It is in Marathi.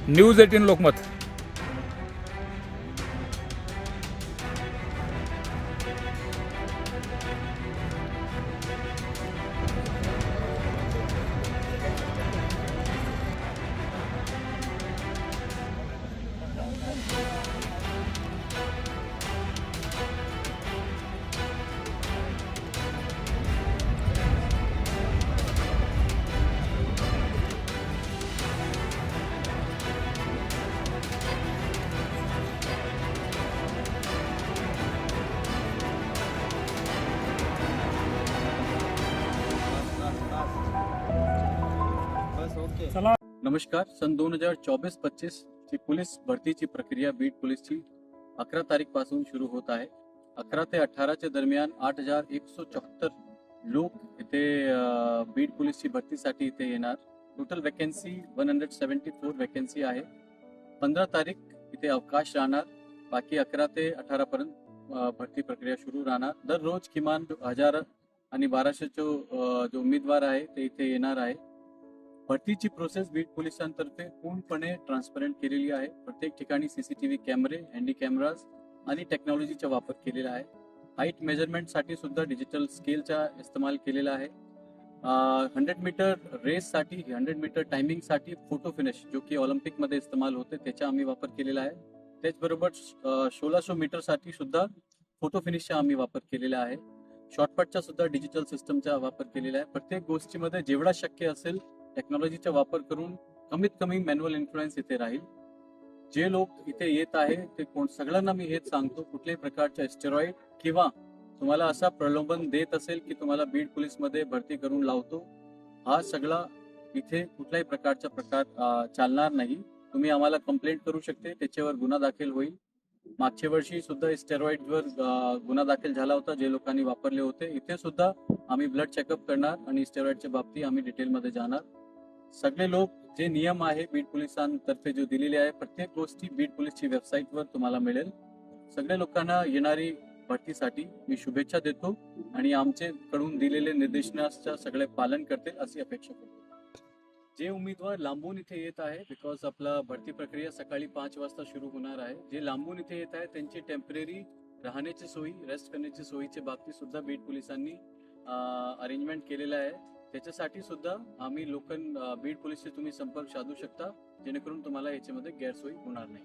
न्यूज 18 लोकमत. नमस्कार. सन 2024-25 ची पोलीस भरतीची प्रक्रिया बीड पोलीसची 11 तारीख पासून सुरू होत आहे. 11 ते 18 च्या दरम्यान 8,174 लोक इथे बीड पोलीसची भरतीसाठी इथे येणार. टोटल वॅकन्सी 174 वॅकन्सी आहे. 15 तारीख इथे अवकाश राहणार. बाकी 11 ते 18 पर्यंत भरती प्रक्रिया सुरू राहणार. दररोज किमान 1000 आणि 1200 जो उमेदवार आहे ते इथे येणार आहे. भरतीची प्रोसेस बीड पोलिसांतर्फे पूर्णपणे ट्रान्सपरंट केलेली आहे. प्रत्येक ठिकाणी सीसीटीव्ही कॅमेरे, हँडी कॅमेराज आणि टेक्नॉलॉजीचा वापर केलेला आहे. हाईट मेजरमेंटसाठी सुद्धा डिजिटल स्केलचा इस्तेमाल केलेला आहे. 100 मीटर रेससाठी, 100 मीटर टायमिंगसाठी फोटो फिनिश जो की ऑलिम्पिकमध्ये इस्तेमाल होते त्याचा आम्ही वापर केलेला आहे. त्याचबरोबर 1600 मीटरसाठी सुद्धा फोटो फिनिशचा आम्ही वापर केलेला आहे. शॉर्टपटचा सुद्धा डिजिटल सिस्टमचा वापर केलेला आहे. प्रत्येक गोष्टीमध्ये जेवढा शक्य असेल टेक्नॉलॉजीचा वापर करून कमीत कमी मॅन्युअल इन्फ्लुएन्स इथे राहील. जे लोक इथे येत आहे ते सगळ्यांना मी हेच सांगतो, कुठल्याही प्रकारच्या स्टेरॉइड किंवा तुम्हाला असा प्रलोभन देत असेल की तुम्हाला बीड पोलीसमध्ये भरती करून लावतो, हा सगळा इथे कुठल्याही प्रकारचा प्रकार चालणार नाही. तुम्ही आम्हाला कंप्लेंट करू शकते, त्याच्यावर गुन्हा दाखल होईल. मागच्या वर्षी सुद्धा स्टेरॉइडवर गुन्हा दाखल झाला होता जे लोकांनी वापरले होते. इथे सुद्धा आम्ही ब्लड चेकअप करणार आणि स्टेरॉइडच्या बाबतीत आम्ही डिटेलमध्ये जाणार. सगळे लोक जे नियम आहे बीड पोलिसांतर्फे जो दिलेले आहे प्रत्येक गोष्टी बीड पोलीसची वेबसाईटवर तुम्हाला मिळेल. सगळ्या लोकांना येणारी भरतीसाठी मी शुभेच्छा देतो आणि आमचे कडून दिलेले निर्देशनाचं सगळे पालन करतील अशी अपेक्षा करतो. जे उमेदवार लांबून इथे येत आहे, बिकॉज आपला भरती प्रक्रिया सकाळी 5 वाजता सुरू होणार आहे. जे लांबून इथे येत आहे त्यांची टेम्पररी राहण्याची सोयी, रेस्ट करण्याची सोयीच्या बाबतीत सुद्धा बीड पोलिसांनी अरेंजमेंट केलेलं आहे. त्याच्यासाठी सुद्धा आम्ही बीड पोलीसशी तुम्ही संपर्क साधू शकता, जेणेकरून तुम्हाला याच्यामध्ये गैरसोयी होणार नाही.